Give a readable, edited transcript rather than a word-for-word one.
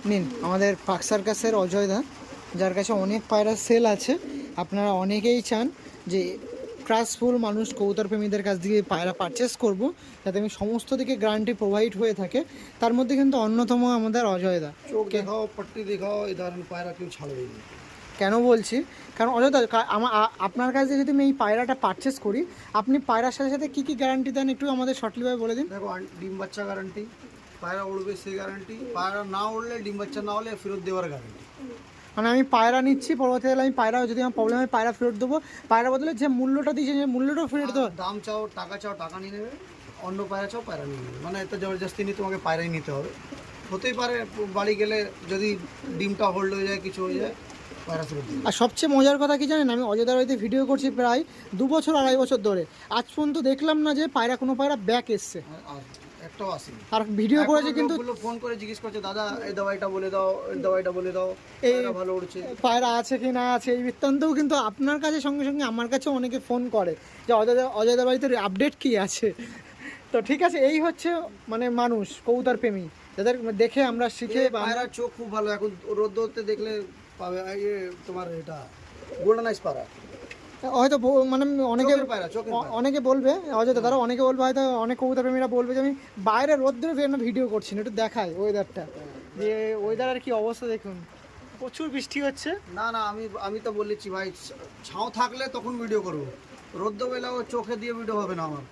নিন আমাদের পাক সার্কাসের অজয় দা, যার কাছে অনেক পায়রা সেল আছে। আপনারা অনেকেই চান যে ট্রাস্টফুল মানুষ কবুতর প্রেমীদের কাছ থেকে পায়রা পারচেস করব, যাতে আমি সমস্ত দিকে গ্যারান্টি প্রোভাইড হয়ে থাকে। তার মধ্যে কিন্তু অন্যতম আমাদের অজয় দা। চোখ দেখাও, পট্টি দেখাও, এই ধরনের পায়রা কেউ ছাড়বেই না। কেন বলছি, কারণ অজয় দা আপনার কাছে যদি আমি এই পায়রাটা পারচেস করি, আপনি পায়রার সাথে সাথে কী কী গ্যারান্টি দেন একটু আমাদের শর্টলিভাবে বলে দিন। দেখো, ডিম বাচ্চা গ্যারান্টি, পায়রা উড়বে সেই গ্যারান্টি, পায়রা না উড়লে ডিম বাচ্চা না হলে ফেরত দেওয়ার গ্যারান্টি। মানে আমি পায়রা নিচ্ছি, পরবর্তীকালে আমি পায়রা যদি আমার প্রবলেম হয় পায়রা ফেরত দেবো, পায়রা বদলে যে মূল্যটা দিয়েছে যে মূল্যটাও ফেরত দেবো। দাম চাও, টাকা নিয়ে নেবে, অন্য পায়রা চাও পায়রা নিয়ে নেবে, মানে এত জবরদস্তি নিয়ে তোমাকে পায়রাই নিতে হবে। হতেই পারে বাড়ি গেলে যদি ডিমটা হোল্ড হয়ে যায়, কিছু হয়ে যায়, পায়রা ফেরত দেবে। আর সবচেয়ে মজার কথা কি জানেন, আমি অজয়দার বাড়িতে ভিডিও করছি প্রায় 2 বছর 2.5 বছর ধরে, আজ পর্যন্ত দেখলাম না যে কোনো পায়রা ব্যাক এসছে, আর একটাও আসেনি। আর ভিডিও করেছে কিন্তু ফোন করে জিজ্ঞেস করছে, দাদা এই দাওয়াইটা বলে দাও, এই দাওয়াইটা বলে দাও, এই পায়রা ভালো উড়ছে। পায়রা আছে কি না আছে এই বৃত্তান্তও কিন্তু আপনার কাছে সঙ্গে সঙ্গে আমার কাছেও অনেকে ফোন করে যে অজয়দার বাড়িতে আপডেট কি আছে। তো ঠিক আছে, এই হচ্ছে মানে মানুষ কবুতর প্রেমী, যাদের দেখে আমরা শিখে পায়রার চোখ খুব ভালো, এখন রোদ্দুরতে দেখলে পাবে তোমার এটা গোল্ডেন আইস পায়রা। হয়তো মানে অনেকে চোখের পায়রা। অনেকে বলবে অজয় দাদা, অনেকে বলবে হয়তো অনেক কবুতর প্রেমীরা বলবে যে আমি বাইরে রোদ্দুরে ভিডিও করছি না, একটু দেখাই ওয়েদারটা, যে ওয়েদারের কি অবস্থা দেখুন, প্রচুর বৃষ্টি হচ্ছে। না না, আমি তো বলেছি ভাই, ছাও থাকলে তখন ভিডিও করবো, রোদ্দ বেলাও চোখে দিয়ে ভিডিও হবে না আমার।